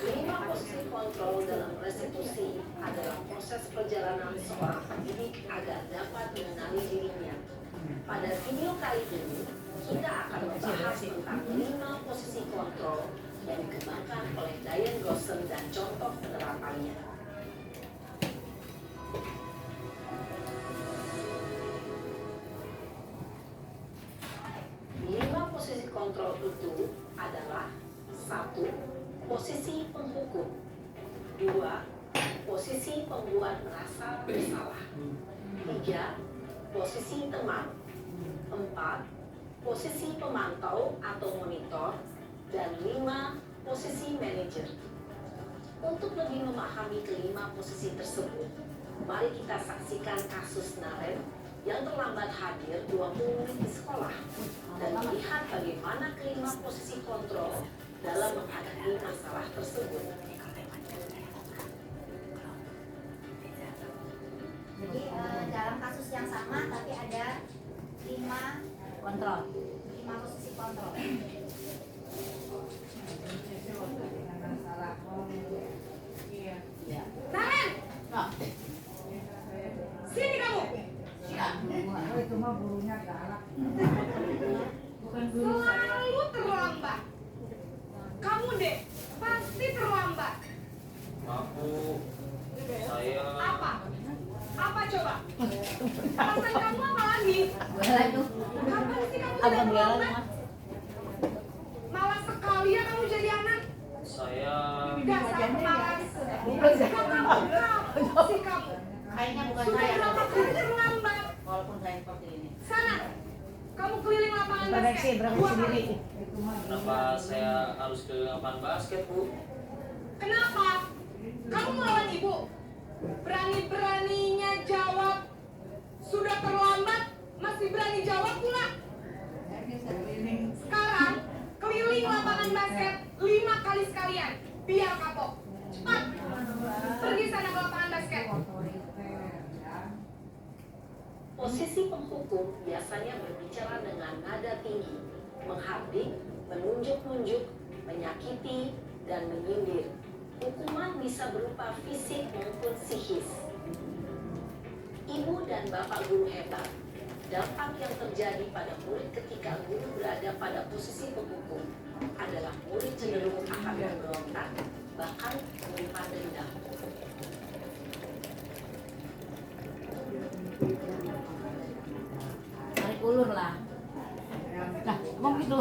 5 posisi kontrol dalam restitusi adalah proses perjalanan seorang pendidik agar dapat mengenali dirinya. Pada video kali ini, kita akan membahas tentang 5 posisi kontrol yang dikembangkan oleh Diane Gosson dan contoh penerapannya. 5 posisi kontrol itu adalah 1. Posisi penghukum. 2. Posisi pembuat merasa bersalah. 3. Posisi teman. 4. Posisi pemantau atau monitor. Dan 5. Posisi manajer. Untuk lebih memahami kelima posisi tersebut, mari kita saksikan kasus Naren yang terlambat hadir 20 menit di sekolah dan melihat bagaimana kelima posisi kontrol dalam menghadapi masalah tersebut. Jadi dalam kasus yang sama tapi ada 5 kontrol. posisi kontrol. Naren, sini kamu. Itu mah gurunya galak. Selalu terlambat. Kamu deh, pasti terlambat. Aku, saya Apa? Apa coba? Alasan kamu apa lagi? Boleh tuh. Kapan sih kamu Abang tidak bela terlambat? mas. Malas sekali ya kamu jadi anak. saya Dasar malas. Sikap kamu. Kayaknya bukan Sudah saya. berapa kali terlambat? Walaupun saya seperti ini. Sana, kamu keliling lapangan basket. Dua kali. kenapa saya harus ke lapangan basket, Bu? Kenapa? Kamu melawan ibu. Berani-beraninya jawab. Sudah terlambat, masih berani jawab pula. Sekarang, keliling lapangan basket 5 kali sekalian. Biar kapok. Cepat. Pergi sana ke lapangan basket. Posisi penghukum biasanya berbicara dengan nada tinggi, menghardik, menunjuk-nunjuk, menyakiti, dan menyindir. Hukuman bisa berupa fisik maupun psikis. Ibu dan Bapak guru hebat, Dampak yang terjadi pada murid ketika guru berada pada posisi penghukum adalah murid cenderung akan memberontak, bahkan menyimpan dendam. Tarik ulur lah. Nah, ngomong gitu.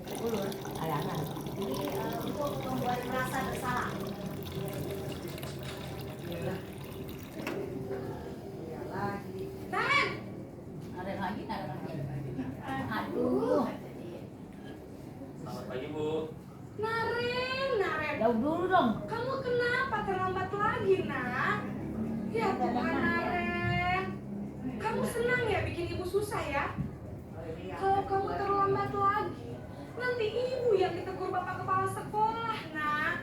Tarik ulur. Ayangan. Untuk membuat merasa bersalah. Naren, Ada lagi. Aduh. Selamat pagi Bu. Naren. Jauh dulu dong. Kamu kenapa terlambat lagi, nak? Ya Tuhan, Naren. Kamu senang ya bikin ibu susah ya? Kalau kamu terlambat lagi, nanti ibu yang ditegur bapak kepala sekolah, nak.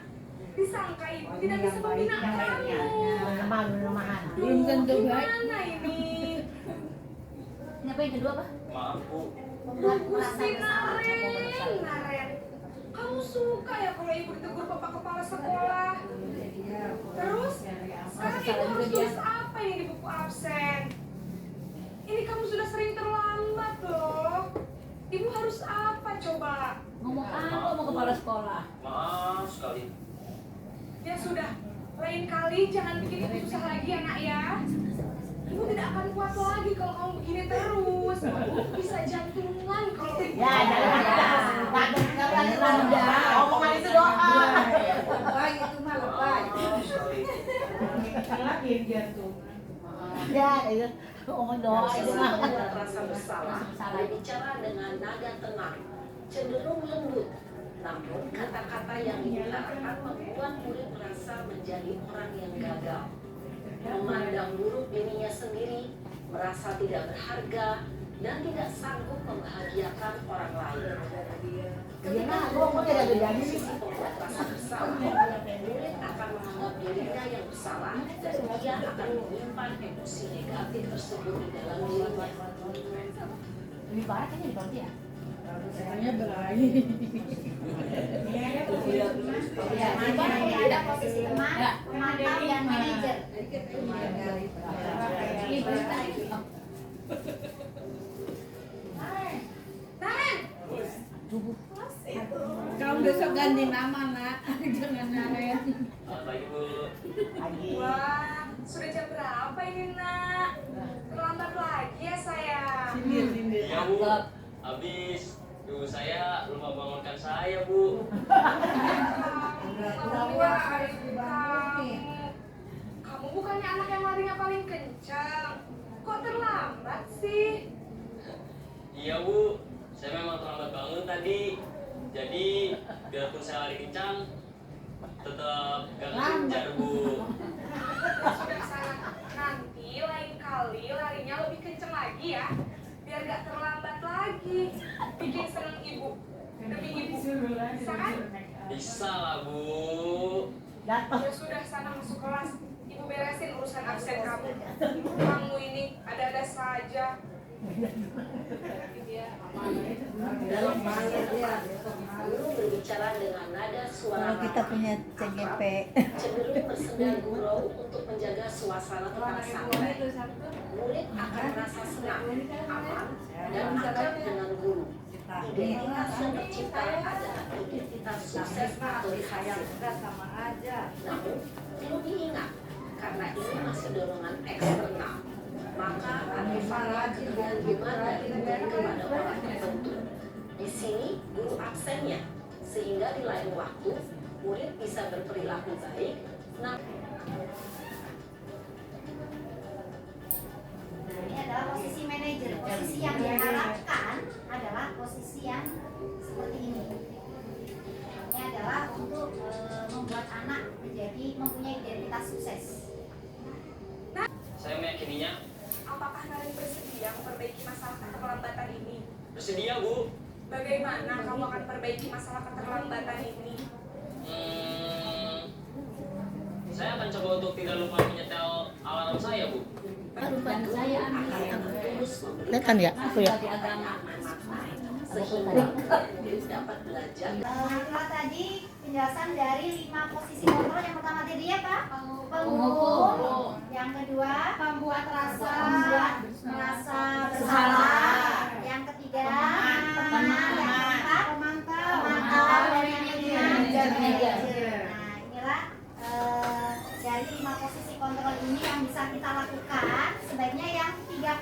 Disangka ibu tidak bisa membina kamu. Belum tentu baik. Gimana ini? Ini apa yang kedua apa? Maaf Bu. Membuat merasa Gusti bersalah. Naren. Kamu suka ya kalau ibu ditegur bapak kepala sekolah? Terus, sekarang ibu harus tulis apa ini di buku absen? Ini kamu sudah sering terlambat loh. Ibu harus apa coba? Ngomong apa sama kepala sekolah? Maaf sekali. Ya sudah, lain kali jangan bikin ibu susah lagi ya nak ya. Ibu tidak akan kuat lagi kalau kamu begini terus. Bisa jantungan kalau ibu. Ya, Omongan itu doa. Maaf sekali. Ya, itu ngomong doa itu mah. Membuat rasa bersalah, berbicara dengan nada tenang, cenderung lembut. Namun kata-kata yang diutarakan membuat murid merasa menjadi orang yang gagal. Memandang buruk dirinya sendiri, merasa tidak berharga, dan tidak sanggup membahagiakan orang lain. Ketika posisi pembuat rasa bersalah, murid akan menganggap dirinya yang bersalah dan ia akan menyimpan emosi negatif tersebut di dalam dirinya. Lebih parah kan jadi berarti ya? Katanya berakhir. Ya, ini ada posisi teman, Ya. pemantau, dan manajer. Ini berita itu. Naren, Kamu besok ganti nama nak, jangan Naren. Selamat pagi Bu. wah, sudah jam berapa ini nak? Terlambat lagi ya saya. Iya Bu. Habis ibu saya lupa bangunkan saya Bu. Kamu bukannya anak yang larinya paling kencang. Kok terlambat sih? Iya Bu. Saya memang terlambat bangun tadi. Jadi biarpun saya lari kencang, tetap gak kejar Bu. Sudah sana. Nanti lain kali larinya lebih kencang lagi ya. Biar gak terlambat lagi. Bikin seneng ibu. Demi ibu. Bisa kan? Bisa lah Bu. Ya sudah sana masuk kelas. Ibu beresin urusan absen kamu. Kamu ini ada-ada saja. Guru berbicara dengan nada suara Kita ramah, punya CGP. cenderung bersenda gurau untuk menjaga suasana tetap santai. Murid akan merasa senang, aman, dan akrab dengan guru. Identitas yang tercipta adalah identitas sukses atau berhasil. Namun, perlu diingat, karena ini masih dorongan eksternal, maka ada faktor ketergantungan dari murid kepada orang tertentu. Di sini, guru absennya, sehingga di lain waktu, murid bisa berperilaku baik. Nah, Ini adalah posisi manajer. Posisi yang diharapkan adalah posisi yang seperti ini. Ini adalah untuk membuat anak menjadi mempunyai identitas sukses. Saya meyakininya Apakah Naren bersedia memperbaiki masalah keterlambatan ini? bersedia Bu. Bagaimana kamu akan perbaiki masalah keterlambatan ini? Saya akan coba untuk tidak lupa menyetel alarm saya Bu. Dan saya ambil Kelihatan ya? Aku ya. di agama. sehingga murid dapat belajar. Itulah tadi penjelasan dari 5 posisi kontrol. Yang pertama tadi apa? Penghukum. Yang kedua, membuat merasa bersalah.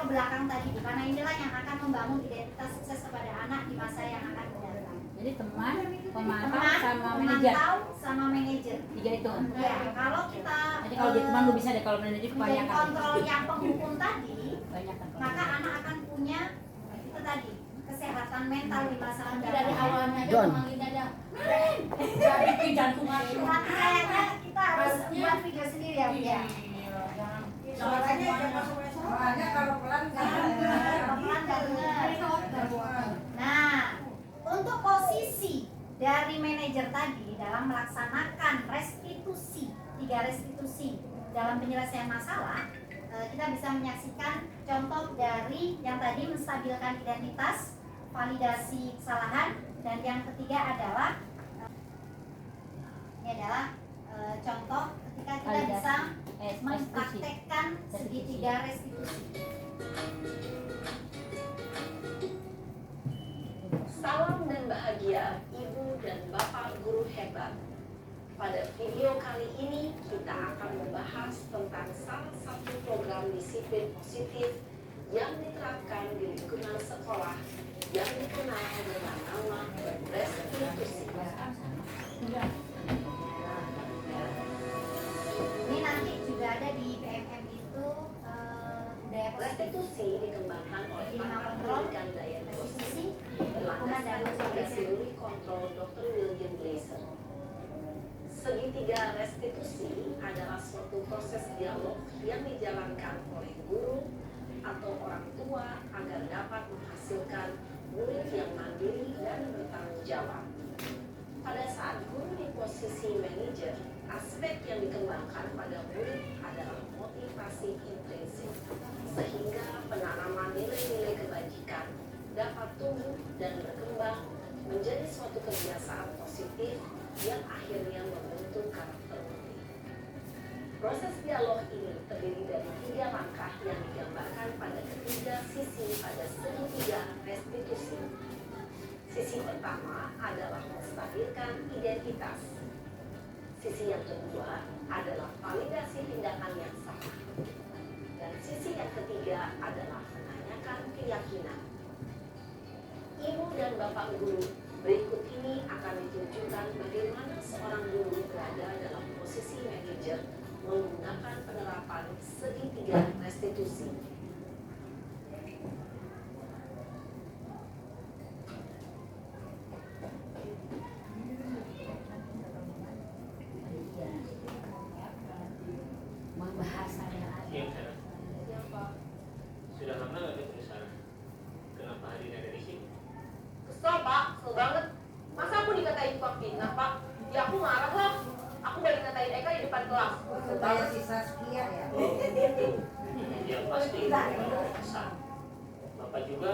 ke belakang tadi, karena inilah yang akan membangun identitas sukses kepada anak di masa yang akan mendatang. Jadi teman, pemantau Teman, sama manajer. pemantau, sama manajer. 3 itu. Ya, kalau kita Jadi kalau jadi teman lu bisa deh, kalau manajer menjadi kebanyakan. kontrol yang penghukum tadi, Banyak kan. maka anak akan punya itu tadi kesehatan mental di masa Dari mendatang. awalnya aja John. manggil aja. Dari jantungan. Nanti kayaknya kita harus buat video sendiri ya, Bu, ya. Suaranya jangan soalnya kalau pelan Pelan nggak bener. Nah, untuk posisi dari manajer tadi dalam melaksanakan restitusi, 3 restitusi dalam penyelesaian masalah, kita bisa menyaksikan contoh dari yang tadi menstabilkan identitas, validasi kesalahan, dan yang ketiga adalah ini adalah contoh ketika kita Validasi. bisa Restitusi. mempraktekkan segitiga restitusi. Salam dan bahagia Ibu dan Bapak guru hebat. Pada video kali ini kita akan membahas tentang salah satu program disiplin positif yang diterapkan di lingkungan sekolah yang dikenal dengan nama restitusi. Ini nanti juga ada di PMM itu budaya positif, Restitusi dikembangkan oleh Lima pakar kontrol, pendidikan daya positif restitusi, berlandaskan pada teori kontrol Dr. William Gleason. Segitiga restitusi adalah suatu proses dialog yang dijalankan oleh guru atau orang tua agar dapat menghasilkan murid yang mandiri dan bertanggung jawab. Pada saat guru di posisi manajer, aspek yang dikembangkan pada murid adalah motivasi intrinsik, sehingga penanaman nilai-nilai kebajikan dapat tumbuh dan berkembang menjadi suatu kebiasaan positif yang akhirnya membentuk karakter murid. Proses dialog ini terdiri dari 3 langkah yang digambarkan pada ketiga sisi pada segitiga restitusi. Sisi pertama adalah menstabilkan identitas. Sisi yang kedua adalah validasi tindakan yang salah. Dan sisi yang ketiga adalah menanyakan keyakinan. Ibu dan Bapak guru, berikut ini akan ditunjukkan bagaimana seorang guru berada dalam posisi manajer menggunakan penerapan segitiga restitusi. Bahasanya Iya, Sarah. Sudah lama nggak ketemu Sarah? Kenapa hari ini ada di sini? Kesel pak, kesel banget. Masa aku dikatain tukang fitnah pak? Ya aku marah lah. Aku balik ngatain Eka di depan kelas. Kesel banget. si Saskia ya. Ya pasti ada kesal. Bapak juga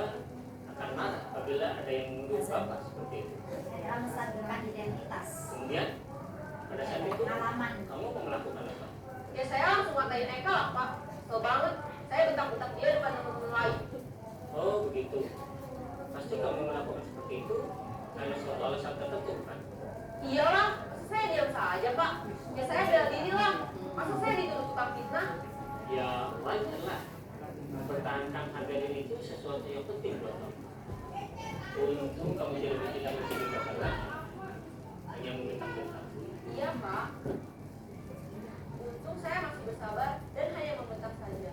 akan marah apabila ada yang menuduh Bapak seperti itu. dalam menstabilkan identitas, Kemudian pada saat itu pengalaman. kamu mau melakukan apa? Ya saya langsung ngatain Eka lah pak. Kesel banget. Saya bentak-bentak dia depan teman-teman lain. Oh begitu. Pasti kamu melakukan seperti itu karena suatu alasan tertentu kan? Iyalah, saya diam saja pak. Ya saya bela diri lah. Masa saya dituduh tukang fitnah? Ya wajar lah. Mempertahankan harga diri itu sesuatu yang penting buat kamu. Untung kamu tidak menjadi Bapak lagi. Hanya membentak-bentak. Iya pak. Untung saya masih bersabar dan hanya membentak saja.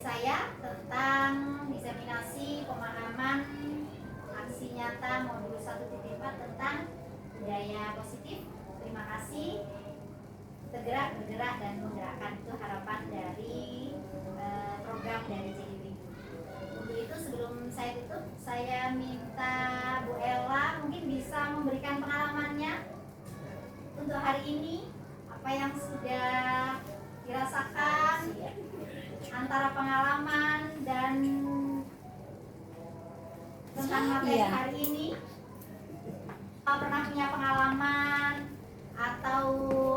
Saya tentang diseminasi pemahaman aksi nyata modul 1.4 tentang budaya positif. Terima kasih. Bergerak, bergerak, dan menggerakkan, itu harapan dari program dari JDB. Untuk itu sebelum saya tutup, saya minta Bu Ella mungkin bisa memberikan pengalamannya untuk hari ini, apa yang sudah dirasakan antara pengalaman dan tentang materi Iya. hari ini. Pernah punya pengalaman atau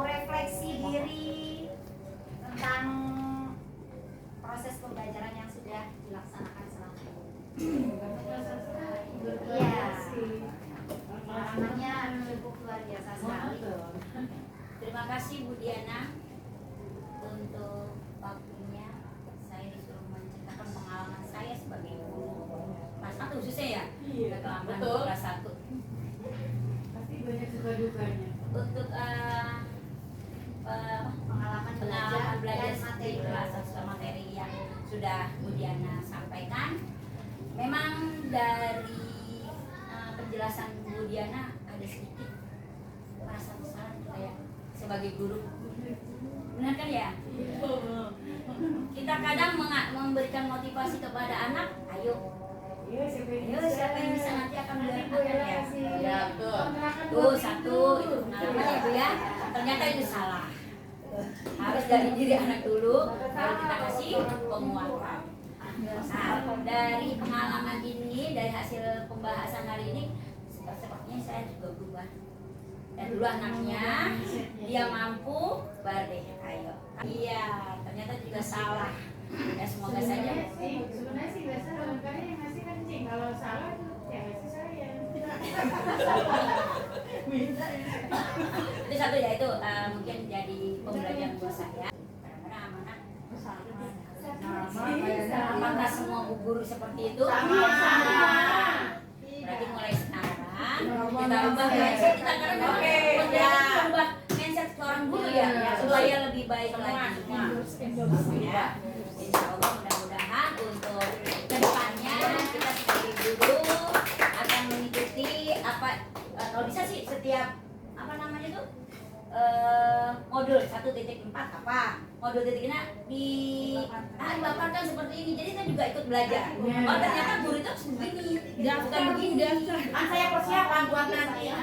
refleksi diri tentang proses pembelajaran yang sudah dilaksanakan selama ini? Iya, pengalamannya cukup luar biasa sekali. Terima kasih Bu Diana untuk waktunya. Saya disuruh menceritakan pengalaman pengalaman Betul. kelas 1. Pasti banyak suka dukanya. Untuk Pengalaman pengalaman belajar dan materi. di kelas sesuai materi yang sudah Bu Diana sampaikan. Memang dari penjelasan Bu Diana ada sedikit merasa bersalah kayak sebagai guru. Benar kan ya? Kita kadang memberikan motivasi kepada anak, ayo siapa yang bisa nanti akan belajar ya. Ya, betul. Tuh satu itu pengalaman ya Bu ya. Ternyata itu salah. Harus dari diri anak dulu baru kita kasih penguatan. Nah, dari pengalaman ini, dari hasil pembahasan hari ini, sepertinya saya juga berubah. Dan dulu anaknya dia mampu, baru deh ayo. Iya, ternyata juga salah. Ya semoga saja. Sebenarnya sih biasa barangkali yang ngasih kencing. Kalau salah tuh ya ngasih saya. Itu satu ya, itu mungkin jadi pembelajaran buat saya. Kadang-kadang amanah apakah semua bu guru seperti itu? Berarti mulai sekarang kita ubah mindset kita, karena memang merubah mindset seorang guru ya, supaya lebih baik lagi. Ya, insya Allah mudah-mudahan untuk kedepannya kita sebagai guru akan mengikuti apa, kalau bisa sih setiap apa namanya tuh modul 1.4 apa modul titiknya dipaparkan seperti ini, jadi saya juga ikut belajar. Oh ternyata guru itu harus begini, bukan begini. Kan saya persiapan buat nanti.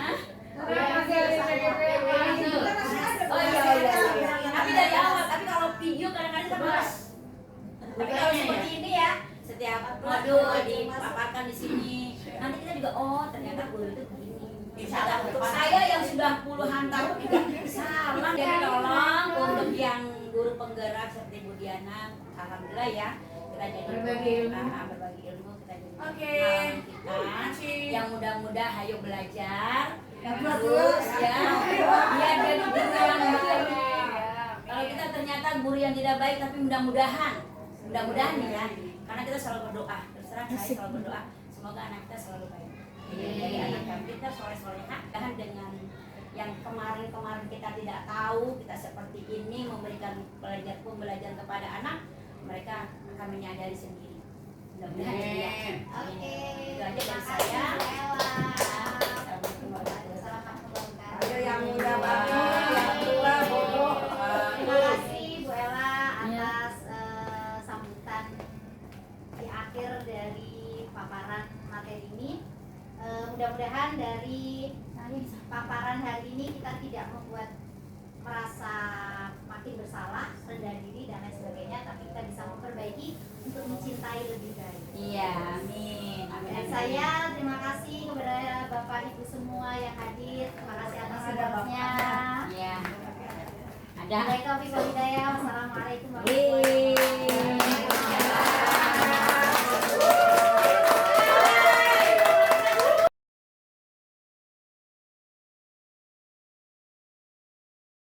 Oh iya. Tapi dari awal, tapi kalau video kadang-kadang kita malas. Tapi kalau seperti ini ya, setiap modul dipaparkan di sini, nanti kita juga oh ternyata guru itu begini. Untuk saya yang sudah puluhan tahun juga salah. Jadi tolong untuk yang guru penggerak seperti Bu Diana, alhamdulillah ya kita jadi berbagi ilmu, kita jadi pengalaman kita yang mudah-mudah ayo belajar terus ya biar jadi guru yang baik. Kalau kita ternyata guru yang tidak baik, tapi mudah-mudahan nih ya, karena kita selalu berdoa, terserah saya selalu berdoa semoga anak kita selalu baik. Jadi anak yang kita soleh-solehah, dan dengan yang kemarin kita tidak tahu, kita seperti ini memberikan pembelajaran kepada anak, mereka akan menyadari sendiri. Mudah-mudahan ya. Oke, Itu aja dari terima saya. kasih Bu Ella. Assalamualaikum warahmatullahi wabarakatuh. Ayo yang muda bagus, yang tua bodoh. Terima kasih Bu Ella atas sambutan di akhir dari paparan materi ini. Mudah-mudahan dari paparan hari ini kita tidak membuat merasa makin bersalah, rendah diri dan lain sebagainya, tapi kita bisa memperbaiki untuk mencintai lebih baik. Iya, amin. Dan saya terima kasih kepada Bapak Ibu semua yang hadir. Terima kasih atas supportnya. Iya. Ada. Wassalamualaikum warahmatullahi wabarakatuh.